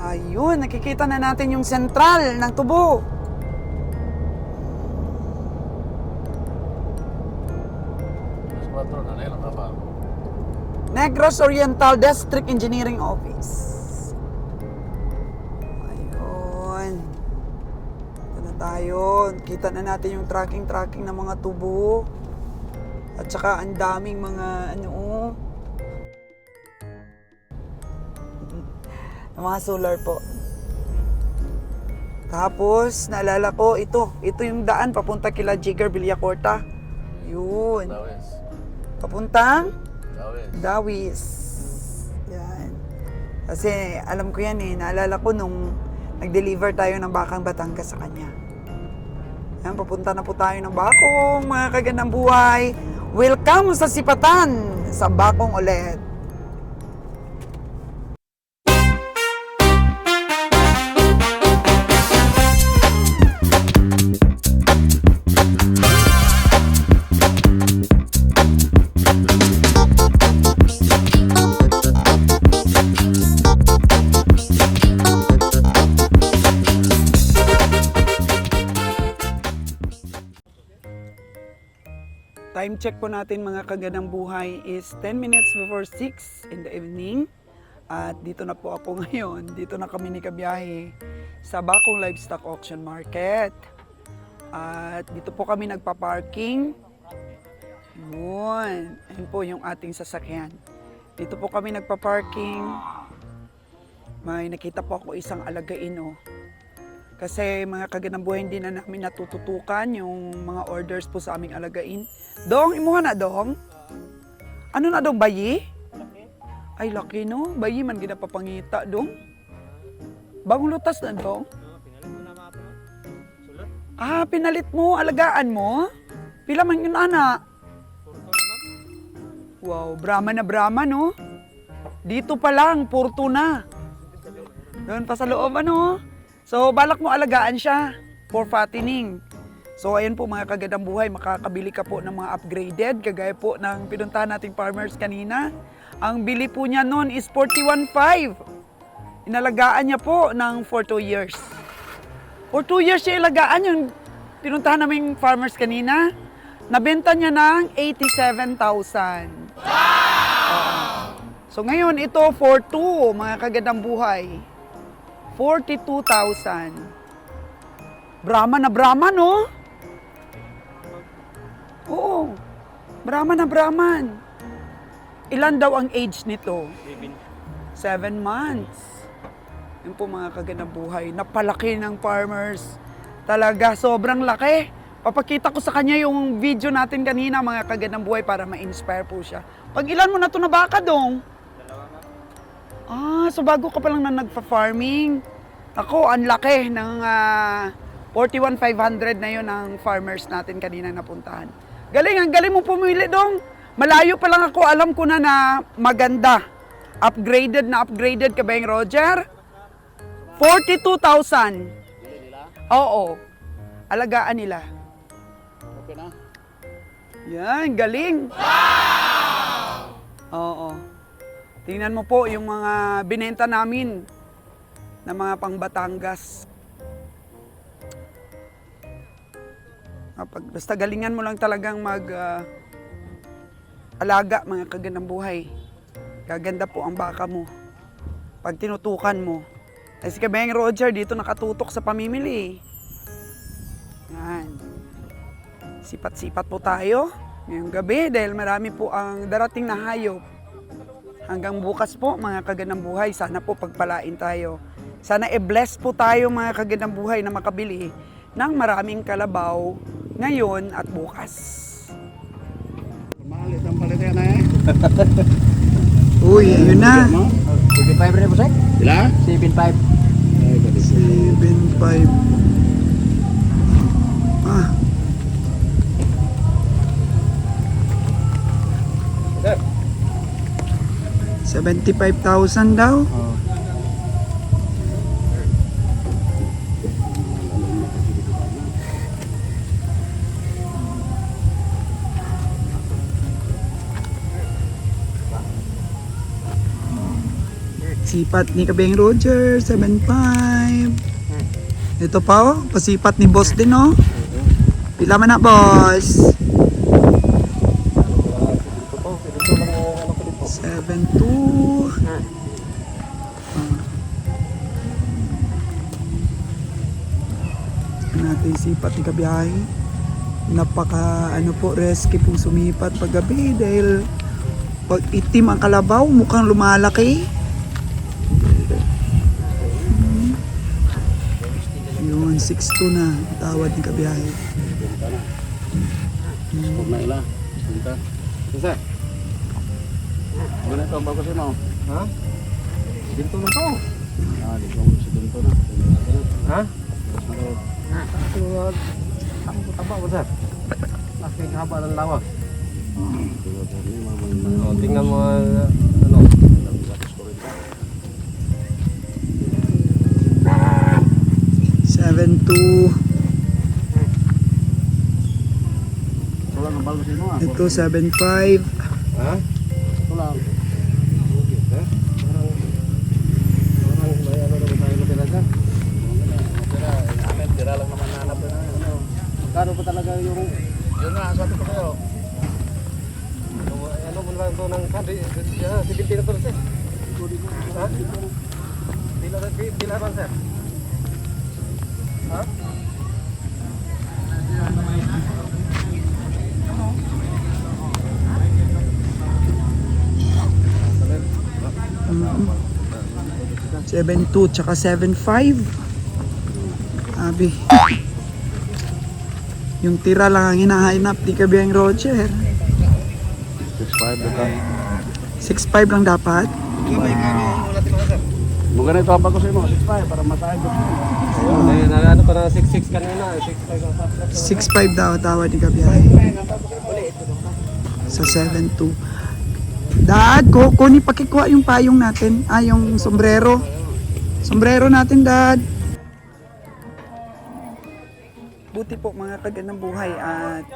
Ayun, nakikita na natin yung sentral ng tubo. Negros Oriental District Engineering Office. Ayun. Ito na tayo. Kita na natin yung tracking ng mga tubo. At saka ang daming mga mga solar po. Tapos, naalala ko, ito yung daan papunta kila Jigger Villacorta. Yun. Papuntang Dawis. Yan. Kasi alam ko yan naalala ko nung nag-deliver tayo ng Bakang Batangas sa kanya. Yan, papunta na po tayo ng Bakong, mga kagandang buhay. Welcome sa Sipatan, sa Bakong ulit. Time check po natin mga kagandang buhay is 10 minutes before 6 in the evening. At dito na po ako ngayon. Dito na kami ni Kabiyahe sa Bakong Livestock Auction Market. At dito po kami nagpa-parking. Yun. Ayun po yung ating sasakyan. Dito po kami nagpa-parking. May nakita po ako isang alagain Kasi mga kagandang buhay hindi na namin natututukan yung mga orders po sa aming alagain. Dong, imuha na dong. Ano na dong, bayi? Laki. Ay, laki no. Bayi man ginapapangita dong. Bagong lutas na dong. Pinalit mo na mga sulot. Pinalit mo, alagaan mo. Pila man yun, ana? Purto naman. Wow, Brahma no? Dito pa lang, purto na. Doon pa sa loob, So, balak mo alagaan siya for fattening. So, ayan po mga kagandang buhay, makakabili ka po ng mga upgraded, kagaya po ng pinuntahan nating farmers kanina. Ang bili po niya noon is 41.5. Inalagaan niya po ng for 2 years. For 2 years siya ilagaan yung pinuntahan naming farmers kanina. Nabenta niya ng 87,000. Wow! So, ngayon ito for 2, mga kagandang buhay. 42,000. Brahman na Brahman, no? Oo. Brahman na Brahman. Ilan daw ang age nito? 7 months. Yun po mga kagandang buhay. Napalaki ng farmers. Talaga, sobrang laki. Papakita ko sa kanya yung video natin kanina, mga kagandang buhay, para ma-inspire po siya. Pag ilan mo na ito na baka, dong? So bago ka pa lang na nagpa-farming. Ako, ang laki ng 41,500 na yun ang farmers natin kanina napuntahan. Ang galing mo pumili dong. Malayo pa lang ako, alam ko na maganda. Upgraded ka ba yung Roger? 42,000. Oo. Alagaan nila. Okay na? Yan, galing. Wow! Oo. Tingnan mo po yung mga binenta namin na mga pang Batangas. Basta galingan mo lang talagang alaga, mga kagandang buhay. Gaganda po ang baka mo pag tinutukan mo. Ay si Kabayang Roger dito nakatutok sa pamimili. Yan. Sipat-sipat po tayo ngayong gabi dahil marami po ang darating na hayop. Hanggang bukas po, mga kagandang buhay, sana po pagpalain tayo. Sana i-bless po tayo, mga kagandang buhay, na makabili ng maraming kalabaw ngayon at bukas. Malit ang palit yan Uy, yun na. 7.5 rin po, sir? Sila? 7.5. 7.5. 75,000 daw. Sipat ni Kabeng Roger, 7.5. Ito pa oh, pasipat ni boss din oh. Pila man na boss? 7.2. Natin sipat ni Kabiyahe. Napaka ano po, risky pong sumipat paggabi dahil pag itim ang kalabaw mukhang lumalaki. Yun, 6.2 na tawad ni Kabiyahe. Huwag na ila. Punta. Kasi. Ganito ang bago sa'yo mo. Ha? Dito na to. Dito mo si dito na. Ha? Ang taba ko sir. Aking haba ng lawas. Tingnan mo ano. 7.2. Wala nang bago sa'yo mo. Ito 7.5. Ha? Wala. Parang may ano naman tayo na talaga. Tira lang naman nanap na ano. Magkano pa talaga yung yun na, sabi ko kayo. Ano mo lang ito ng kandi, 17 na to sir. Ha? Pila ba sir? Ha? Mm. 7.2 tsaka 7.5. Abi. Yung tira lang ang hinahanap di Kabeng Roger. 6.5 ito. 6.5 lang dapat. Mga ganito ang bago sa'yo mo, 6.5 para matay ko. Ayun, ano pa na 6.6 kanina, 6.5 ang top. 6.5 daw tawad ni Kabiyahe. Sa 7.2. Dad, kunin pakikuha yung payong natin. Yung sombrero. Sombrero natin, Dad. Buti po mga kagandang buhay at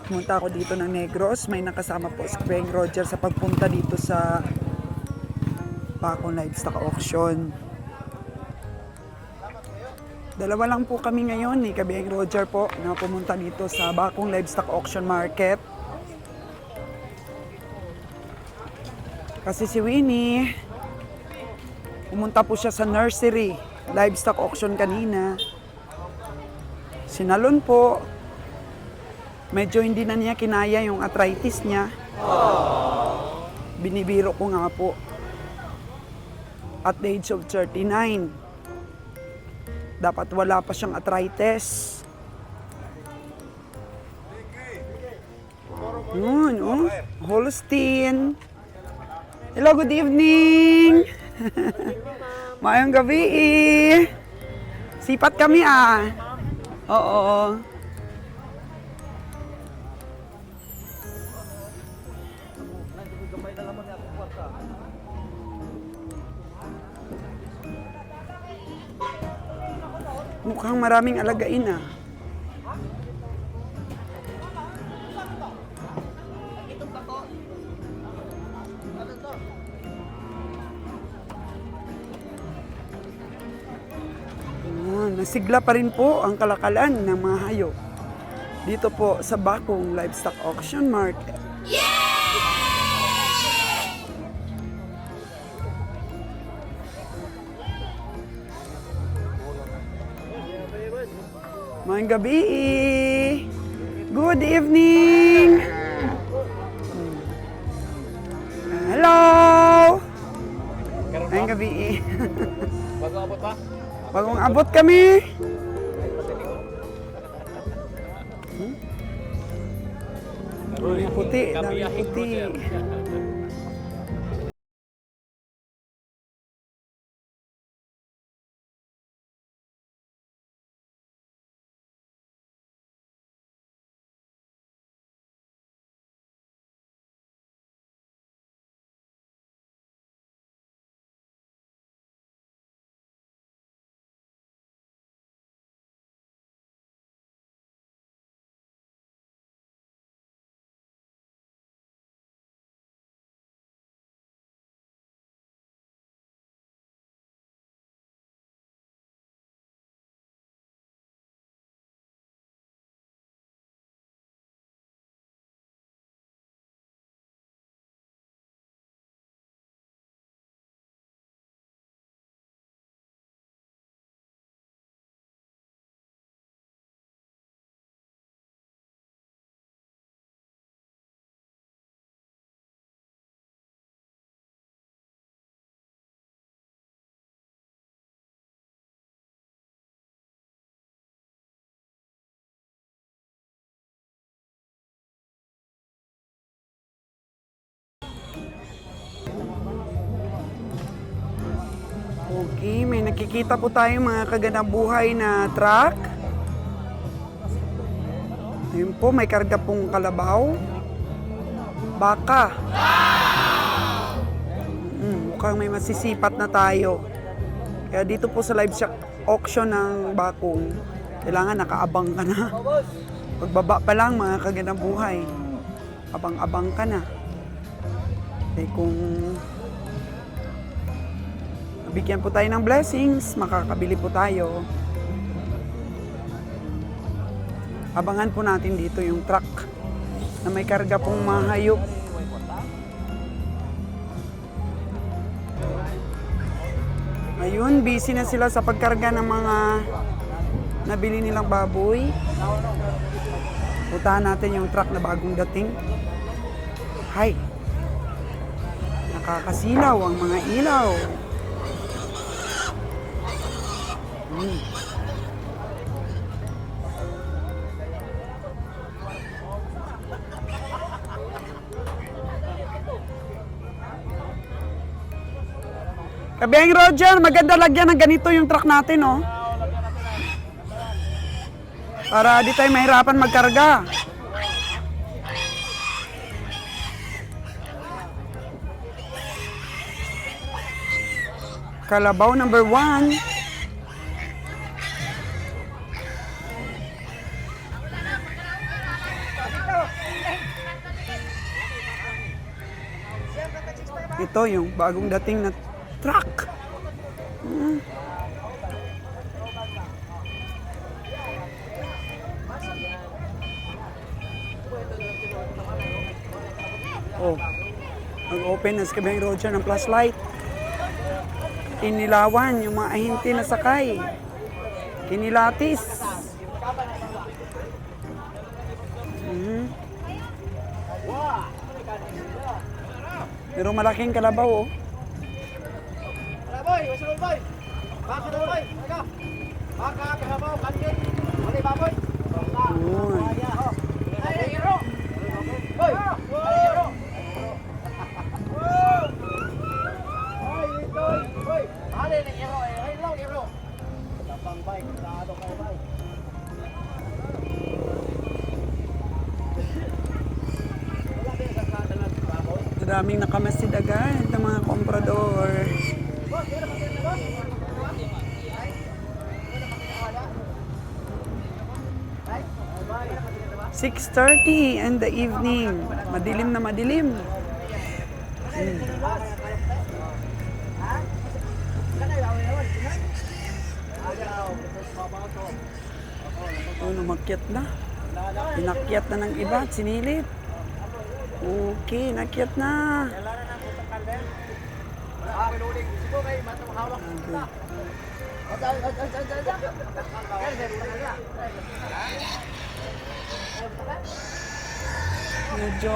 pumunta ako dito ng Negros. May nakasama po si Kabeng Roger sa pagpunta dito sa Bakong Livestock Auction. Dalawa lang po kami ngayon ni Kabeng Roger po na pumunta dito sa Bakong Livestock Auction Market. Kasi si Winnie, pumunta po siya sa nursery, livestock auction kanina. Sinalon po. Medyo hindi na niya kinaya yung arthritis niya. Binibiro ko nga po. At the age of 39. Dapat wala pa siyang arthritis. Yun, oh. Holstein. Hello, good evening. Mayong gabi eh. Sipat kami ah. Oo. Mukhang maraming alagain ah. Nasigla pa rin po ang kalakalan ng mga hayop dito po sa Bakong Livestock Auction Market. Mayang gabi. Good evening. Hello. Mayang gabi. Bago abot pa? Bagong abot kami. Puti, dami puti. Okay, may nakikita po tayo mga kaganabuhay na truck. Ayun po, may karga pong kalabaw. Baka. Mukhang may masisipat na tayo. Kaya dito po sa live auction ng bakong, kailangan nakaabang ka na. Pagbaba pa lang mga kaganabuhay, abang-abang ka na. Eh kung bigyan po tayo ng blessings, makakabili po tayo. Abangan po natin dito yung truck na may karga pong mahayop. Ayun, busy na sila sa pagkarga ng mga nabili nilang baboy. Puntahan natin yung truck na bagong dating. Hay! Nakakasilaw ang mga ilaw. Kabiyang Roger, maganda lagyan ng ganito yung truck natin, oh. Para di tayo mahirapan magkarga. Kalabaw number 1. Ito yung bagong dating na truck. Oh, nag-open na si Kabiyang Roger ng flashlight. Inilawan yung mga ahinti na sakay. Kinilatis. Pero malaking kalabaw, oh. Boy, wasul boy. Baka daw boy. Aga. Baka kahabaw kantin. Mali baboy. Uy. Ay, hero. Boy. Hero. Ay, ito. Boy. Ali ni hero. Ay, long hero. Tapang bay, kaado kay bay. Maraming nakamasid agad ng mga komprador. 6:30 in the evening. Madilim na madilim. Oh, lumakyat na. Pinakyat na ng iba at sinilip. Okay, nakyat na. Medyo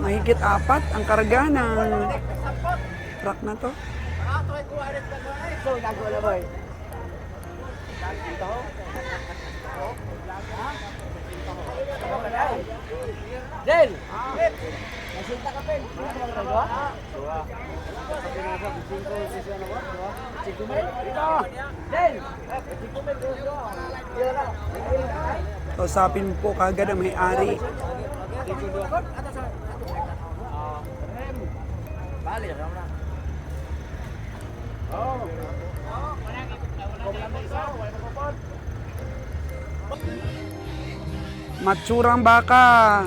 mahigit 4 ang karga ng truck na to. Del! Nasinta ka, Pen. Kausapin po kagad ang may-ari. Matsurang baka.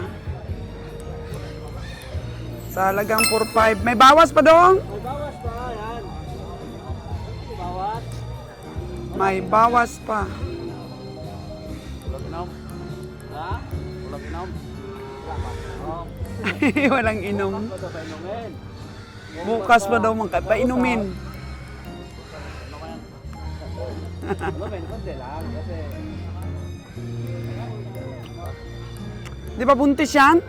Sa halagang 4-5. May bawas pa dong? May bawas pa, yan. Bawas. May bawas pa. Ulang inom. Ha? Ulang inom. Walang inom. Ito pa inumin. Bukas pa daw magpainumin. Inumin, konti lang. Kasi... Di ba buntis yan?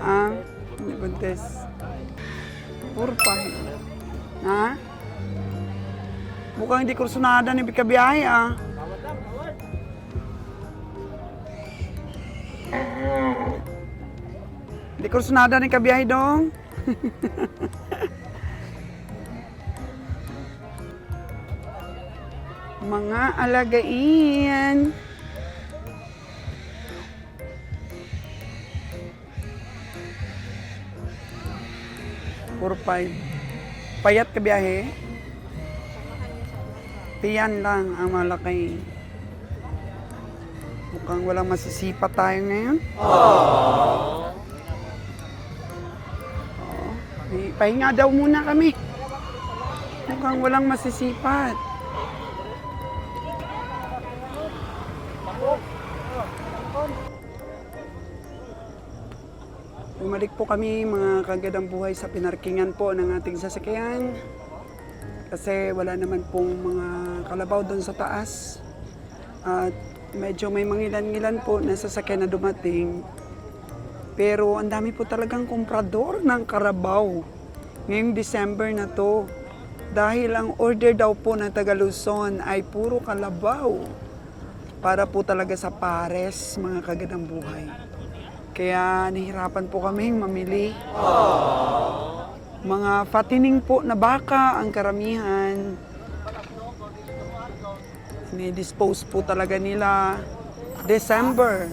Ah, hindi buntis. 4-5. Ha? Mukhang hindi kursunada ni Bikabiyahe, ah. Hindi kursunada ni Kabiyahe dong. Mga alagain. Puro 5. Payat ka biyahe? Tiyan lang ang malaki. Mukhang walang masisipa tayo ngayon. Pahinga daw muna kami. Mukhang walang masisipat. Bumalik po kami mga kagadang buhay sa pinarkingan po ng ating sasakyan. Kasi wala naman pong mga kalabaw doon sa taas. At medyo may mangilan-ngilan po na sasakyan na dumating. Pero ang dami po talagang komprador ng karabaw ngayong December na to. Dahil ang order daw po ng taga Luzon ay puro kalabaw. Para po talaga sa pares, mga kagadang buhay. Kaya nahirapan po kaming mamili. Mga fattening po na baka ang karamihan. Ni-dispose po talaga nila December.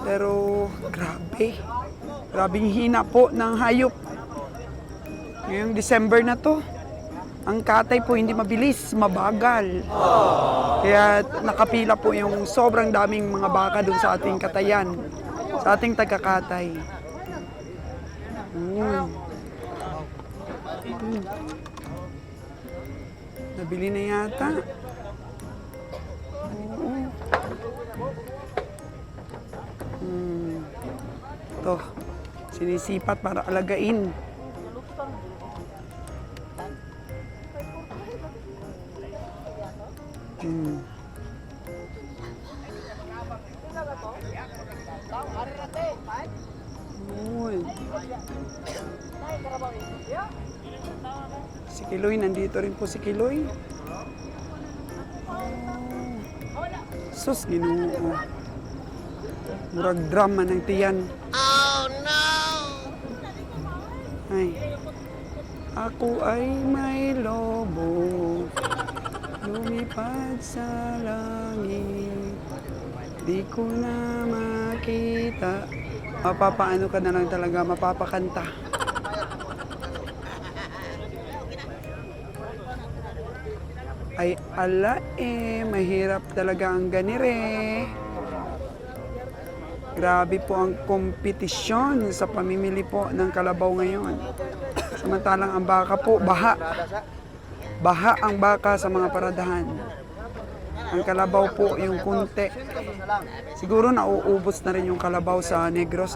Pero grabe. Grabing hina po ng hayop. Ngayong December na to. Ang katay po hindi mabilis, mabagal. Kaya nakapila po yung sobrang daming mga baka dun sa ating katayan. Sa ating tagakatay. Nabili na yata. Ito, sinisipat para alagain. Si Kiloy, nandito rin po si Kiloy. Sus, Ginoo. Murag drama ng tiyan. Oh no! Ay. Ako ay may lobo. Lumipad sa langit. Di ko na makita. Mapapaano ka na lang talaga, mapapakanta. Ay ala mahirap talaga ang ganire. Grabe po ang kompetisyon sa pamimili po ng kalabaw ngayon. Samantalang ang baka po, baha. Baha ang baka sa mga paradahan. Ang kalabaw po yung kunti. Siguro nauubos na rin yung kalabaw sa Negros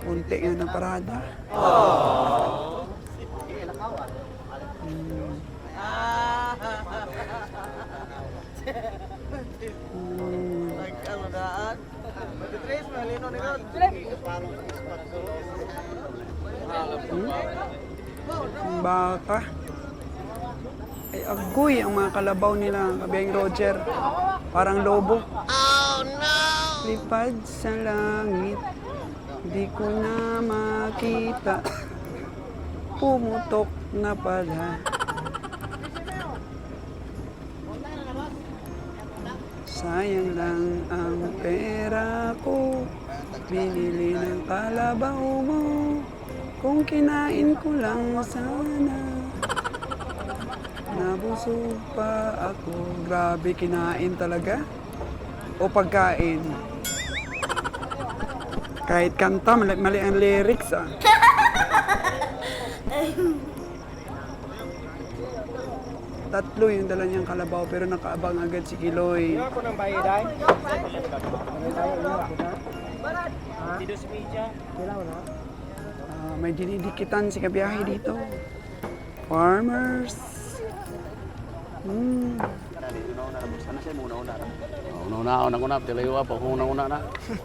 Kunti yun ang parada. Ang baka. Ay agoy ang mga kalabaw nila, Kabiyang Roger. Parang lobo. Oh no! Lipad sa langit, di ko na makita. Pumutok na pala. Sayang lang ang pera ko. Binili ng kalabaw mo. Kung kinain ko lang sana. Nabusog pa ako. Grabe, kinain talaga? O pagkain? Kahit kanta, mali ang lyrics Tatlo yung dala niyang kalabaw pero nakaabang agad si Kiloy. Ako nang bayaday. May dinidikitan si kabiyahe dito. Farmers. Una-una ko na, tilayo po kung una-una na.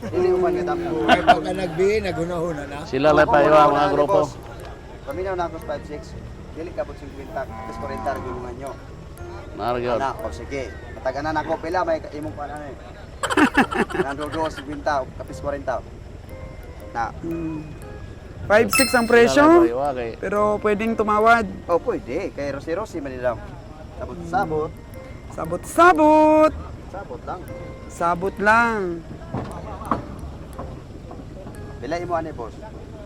Hindi uman kita. Ay, pagka nagbihin, nagunahuna na. Sila lang tayo mga grupo. Paminaw na ako sa 5-6. Dili ka po 50. Tapos 40 gulungan nyo. Naragyan. Anak, o sige. Mataga na ako pila, may imong pa na eh. Nandodo 50, kapis 40. Na. 5-6 ang presyo, Sila lang tayo, pero pwedeng tumawad. Oh, pwede. Kay Rosi-Rosi man lang. Sabot-sabot. Sabot-sabot. Sabot lang. Sabot lang. Bilay mo ani boss.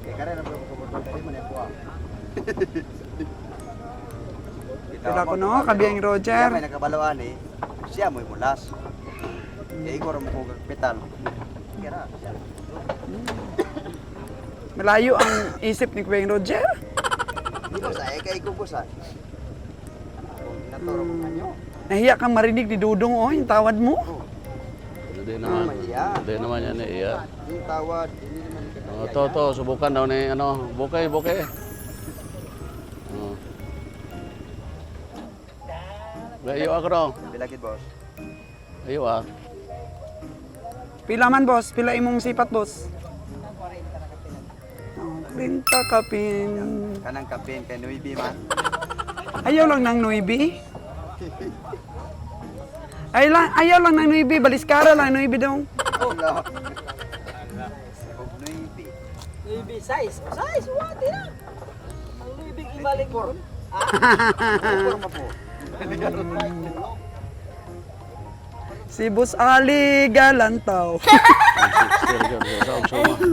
Kaya ka rin ang pagkakabot. Kaya mo niya po ah. Pila ko no, kabiyang Siya Roger. may nakabalawaan eh. Siya mo'y mulas. Kaya igor mo kong kapital. Kira. Malayo ang isip ni Kuya Roger. Hindi ko sa kay ko boss ah. Naturo ko kanyo. Nahiya kang marinig ni Dudong oh, yung tawad mo. Hindi naman. Mahiya. Hindi naman yan iya. Yung tawad, hindi naman kita. To, subukan daw ni ano, bukay. Oh. Ayo ako daw. Bilagid boss. Ayo ah. Pila man boss, pila imong sipat boss. Oh, 40 kapin. Kanang kapin kay Nuibi man. Ayaw lang ng Nuibi. Ayaw lang ng Nuibi, baliskara lang Nuibi daw. Hello. Nuibi. Luibi size. Size, wati na. Ang luibig ibalik mo. Forma po. Si Boss Ali Galantaw.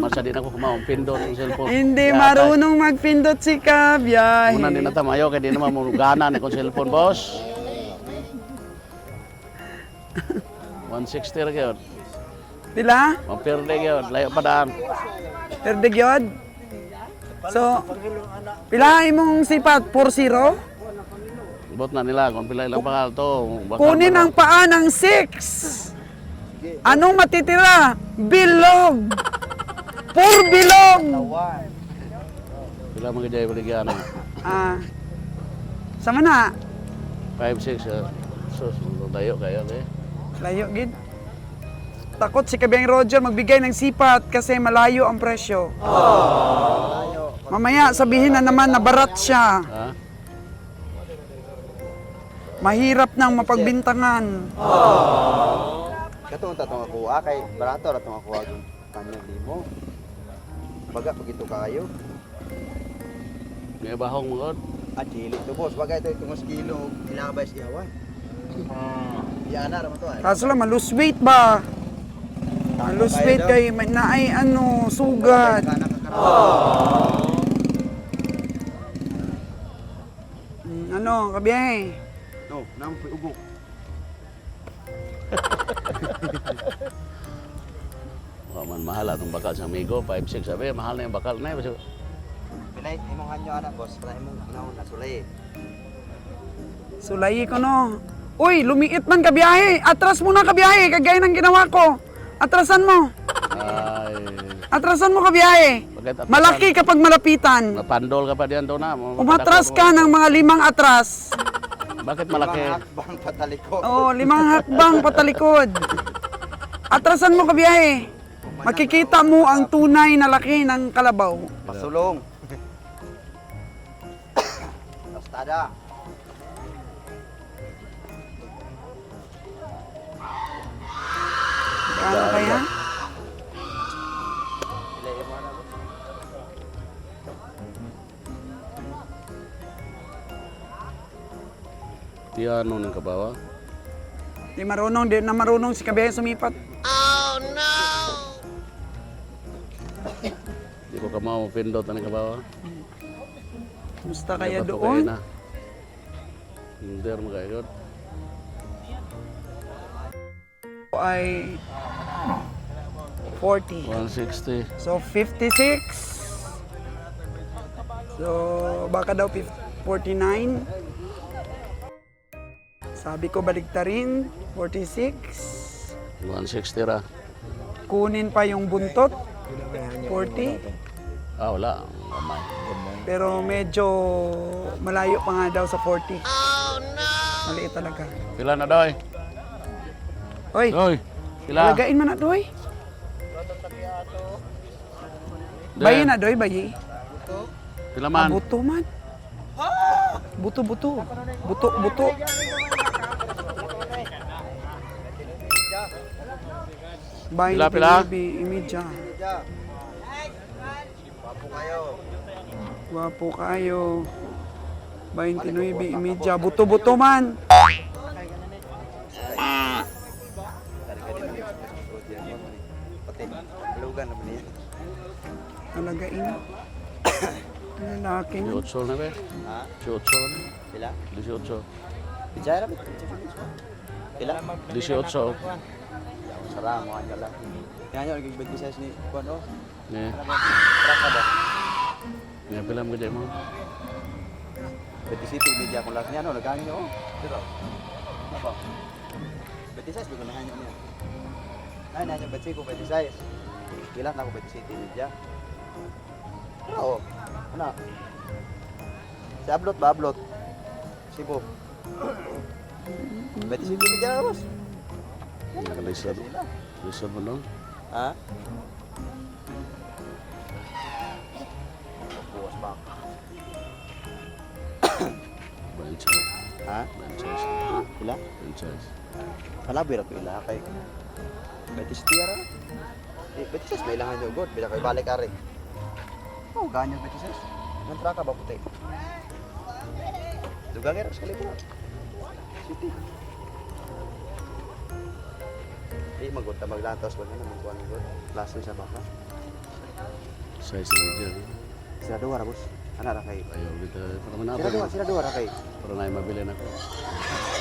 Masa din ako kumaong pindot ng cellphone. Hindi Yata. marunong magpindot si Kabiyahe. Muna din natamayo kaya di naman mo gana ni kong cellphone, boss. 160 ra gyud. Pila? Mampirde gyud, layo pa daan. Perde gyud. So, pila imong sipat? 4-0? Bot na nila kung pila ilang bakal to. Bakal Kunin ba ang paa ng 6. Anong matitira? Bilog. 4 bilog. pila mga jay baligyan. Sama na. 5-6 sus layo kayo eh. Layo gid. Takot si Kabiyang Roger magbigay ng sipat kasi malayo ang presyo. Mamaya sabihin na naman na barat siya. Ha? Mahirap nang mapagbintangan. Katong tatong ako kay barato ra tong ako ang kanyang limo. Baga pag ito kayo. May bahong mo god. Dili to boss, bagay ito itong kilo ilabay sa iyawan. Yana ra mo to ay. Kaso lang malose weight ba? Malose weight kay may naay ano sugat. Ano, Kabiyahe? No, nang ugok. Man mahal atong bakal sa amigo, 5-6 sabi, mahal na yung bakal na yun. Pinay imong hanyo ana boss, para imong naon na sulay. Sulayi ko no. Uy, lumiit man Kabiyahe. Atras mo na Kabiyahe, kagaya ng ginawa ko. Atrasan mo. Ay, Atrasan mo Kabiyahe. bakit atrasan? Malaki kapag malapitan. Napandol ka pa diyan to na. Umatras ka ng mga 5 atras. Bakit malaki? Hakbang pataliko. Oo, 5 hakbang patalikod. Atrasan mo Kabiyahe. Makikita mo ang tunay na laki ng kalabaw. Pasulong. Tostada. Ano kaya? Pilay mo ana boss. Tiano ng kabawa. Di na marunong si Kabiyahe sumipat. Di ko ka pindot ng kabawa. Kumusta kaya Dapat to doon? na. Hindi mo kayo. Ay 40. 160. So 56. So baka daw 49. Sabi ko baligtarin 46. 160 ra. Kunin pa yung buntot 40. Ah, wala. Amay. Pero medyo malayo pa nga daw sa 40. Maliit talaga. Pila na doy? Hoy, Doy. Pila? alagain man na doy. Bayi na doy, bayi. Pila man? Buto man. Buto. Buto. Bayi Pila, na pila? imidya. Papo kayo. Gwapo kayo. 29 imidya. Buto man. alagain. Lalaki na. 18 na ba? Ha? 18 na. Pila? 18. Bijaya rabbit. Pila? 18. Sara mo kanya lang. Yan yung naging 26 ni Juan oh. Ne. Traka ba? Ne pila mo mo. 27 media ko lang niya no, nagkano niyo oh. Dito. Apa? 26 bigyan na niya niya. Ay, nanyo 25 ko 26. Kailan ako 27 media. Oo. Ano? Si Ablot ba Ablot? Sibo. 27 media boss. Nakalisod. Lisod mo no? Ha? Buwas ba? Franchise. Ha? Franchise. Pila? Franchise. Kalabir ako ila kay Betis Tiara. Betis may ilangan yung god, bila kay balik ari. Oh, ganyo Betis. Nantra ka ba puti? Dugang era sa libo. City. Magod ta maglantos ba na magkuan god. Last sa baka. Size ni dia. Sila dua ra boss. Ana ra kay. Ayaw kita para Sila dua ra kay. para na mabili na ko.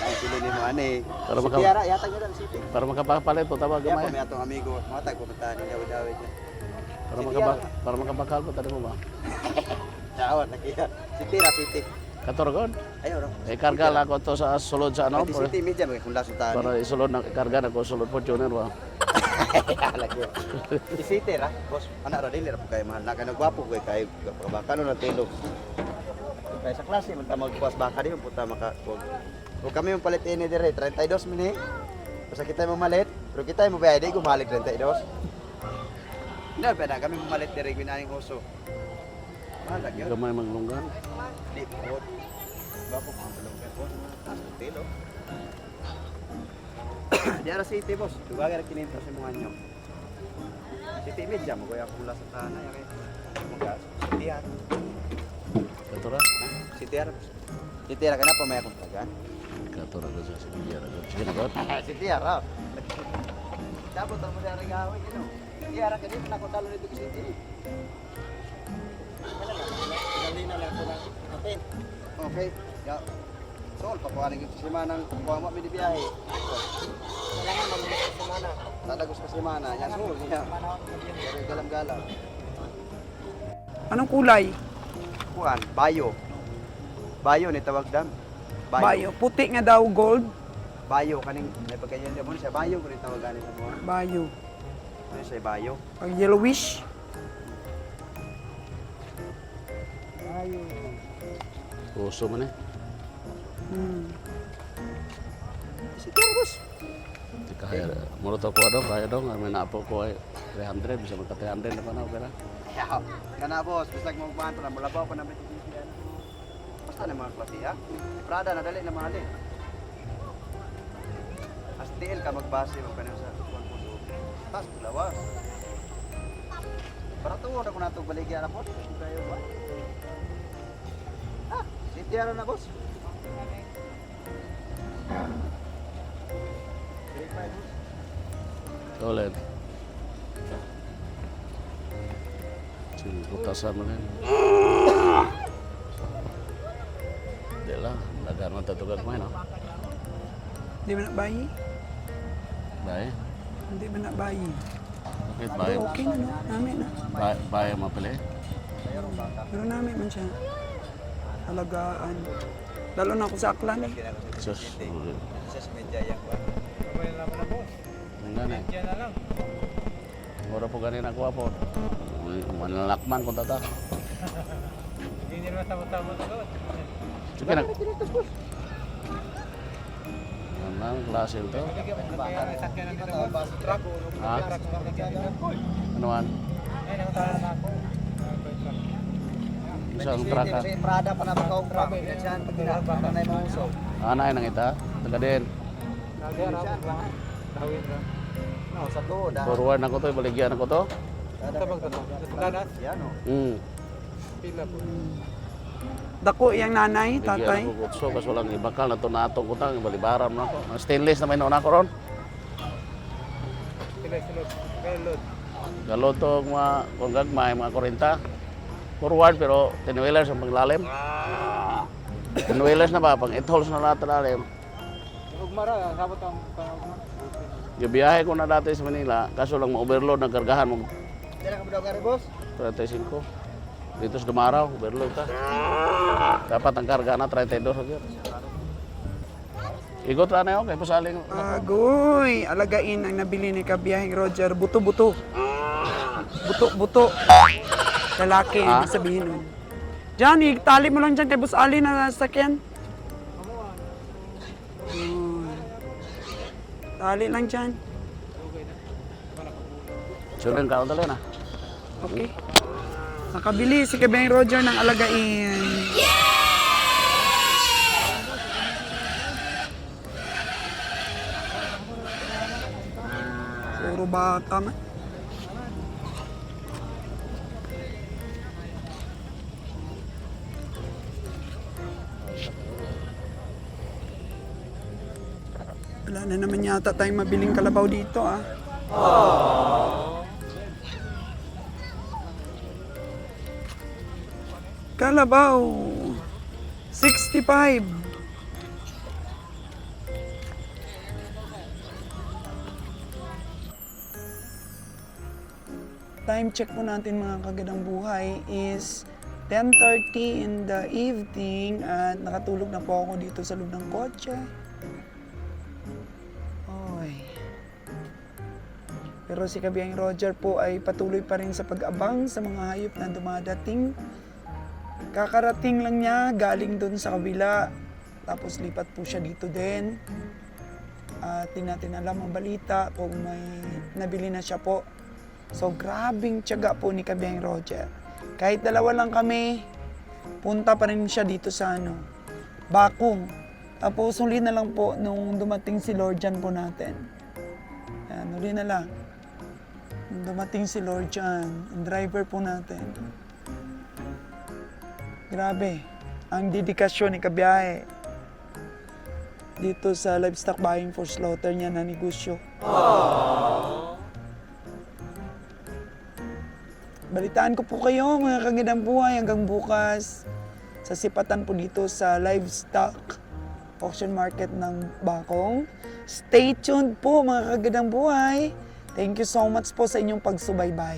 Ay sila ni mo ani. Para Si maka- Tiara yata gyud ang City. Para makapapalit po tawag Kaya pa gamay. may atong amigo, matag pumuntahan ni Dawid niya. Para makabakal ko tadi mo ba? Tawat nakiya. City ra City. Katorgon. Ayo ro. Eh karga la ko to sa sulod sa ano. Betis City media may kung lasuntahan. Para isulod na karga na ko sulod Fortuner ba. Lagi. Isite ra, boss. Anak ra dili ra po kay mahal na kay nagwapo kay kay bakano na telo. Kay sa klase man ta magbuas baka di puta maka. O kami yung palit ini dire 32 mini. Basta kita mo malit, pero kita mo bayad di ko malik 32. Hindi pa na kami malit dire ginaning uso. Mahal lagi yun. Gamay maglunggan. Di po. Gwapo pa tulong kay boss. Tas telo. Di ara City boss. Duga ra kininto sa mga nyo. City media mo kuya kung lasa tanay kay. Mga City ara. Katora. City ara. City ara kana pa may akong taga. Katora ko sa sige ra. Sige na ko. City ara. Dabot mo sa regaway kino. City ara kanito na ko dalo dito sa City. Galina lang ko lang. Okay. Ya. Sol pa ko aning semana ng kuha mo binibiyahe. Kailangan malulis sa semana. Tatagos ka semana. Yan sol niya. Pero galam-galam. Anong kulay? Kuan, bayo. Bayo ni tawag dam. Bayo. Puti nga daw, gold. Bayo kaning may pagkanyan mo siya bayo kung tawag ganin sa mga. Bayo. Ano siya bayo? Pag yellowish. Puso man eh. Si Terus. Di kaya. Muro to ko daw, kaya daw. May naapo ko ay 300. Bisa magka 300 na pa na. Pera. Ya, kana boss, bisag mo kuanto na mulabaw pa na may titiyan. Basta na mga klase ha. Prada na dali na mahalin. Astil ka magbase mo kanang sa kuan puso. Tas lawas. Para tuwa na ko nato baligyan na po. Kayo ba? Ah, si Tiara na boss. Solid. Sige, butasan mo na yun. Di lah, dagan mo tatugan mo yun. Hindi ba na bayi? Bae. Hindi ba na bayi? Bakit bae? Okay na, no? Namin na. Bae mapili. Pero namin man siya. Alagaan. Lalo na ako sa aklan. Sus. Sa media yang kuan. Ang gani. Mura po ganin ako po. Manlalakman kung tata. Hindi naman tama-tama to. Sige na. Ang klase ito. Kaya sakyan na dito boss. Truck. Ha? Anuan? Ay, nakatawa na ako. Isang truck ha? Si Prada pa na pagkaw pa. Diyan pag ginagawa na mo uso. Anay nang ita. Taga din. Tawin ra. No, sa tuod ah. Forward na ko to. Baligyan ako to. Tabang to. Dadas. Yan oh. Pila po. Dako yung nanay, tatay. Baligyan ako kutso. Kaso lang ibakal na to na atong kutang. Balibaram na ako. Stainless na may noon ako ron. Pila sulod. Kaya load. Galotong mga kung gagmay, mga 40. Forward pero tinuwilas ang paglalim. Tinuwilas na ba? Pang 8 holes na lahat lalim. Ugmara, sabot ang pangugmara. Gabiyahe ko na dati sa Manila, kaso lang ma-overload ng kargahan mo. Dira ka daw gari boss. 35. Dito sa Dumaraw, overload ka. Dapat ang karga na 32 agad. Ikot na yun, kay pasaling. Agoy, alagain ang nabili ni Kabiyahing Roger. Buto-buto. Buto-buto. Lalaki, Ah? ibig sabihin nun. Diyan, itali mo lang dyan kay Boss Ali na sakyan. Tali lang dyan. Surin ka, dali na. Okay. Nakabili si Kabiyahing Roger ng alagain. Puro bata man. Wala na naman yata tayong mabiling kalabaw dito ah. Kalabaw. 65. Time check po natin mga kagandang buhay is 10:30 in the evening at nakatulog na po ako dito sa loob ng kotse. Oy. Pero si Kabiyahing Roger po ay patuloy pa rin sa pag-abang sa mga hayop na dumadating. Kakarating lang niya, galing doon sa kabila. Tapos lipat po siya dito din. At di natin alam ang balita kung may nabili na siya po. So grabing tiyaga po ni Kabiyahing Roger. Kahit dalawa lang kami, punta pa rin siya dito sa Bakong. Tapos huli na lang po nung dumating si Lord Jan po natin. Yan, huli na lang. Nung dumating si Lord Jan, ang driver po natin. Grabe, ang dedikasyon ni Kabiyahe dito sa livestock buying for slaughter niya na negosyo. Balitaan ko po kayo mga kagandang buhay hanggang bukas sa sipatan po dito sa livestock auction market ng Bakong. Stay tuned po mga kagandang buhay. Thank you so much po sa inyong pagsubaybay.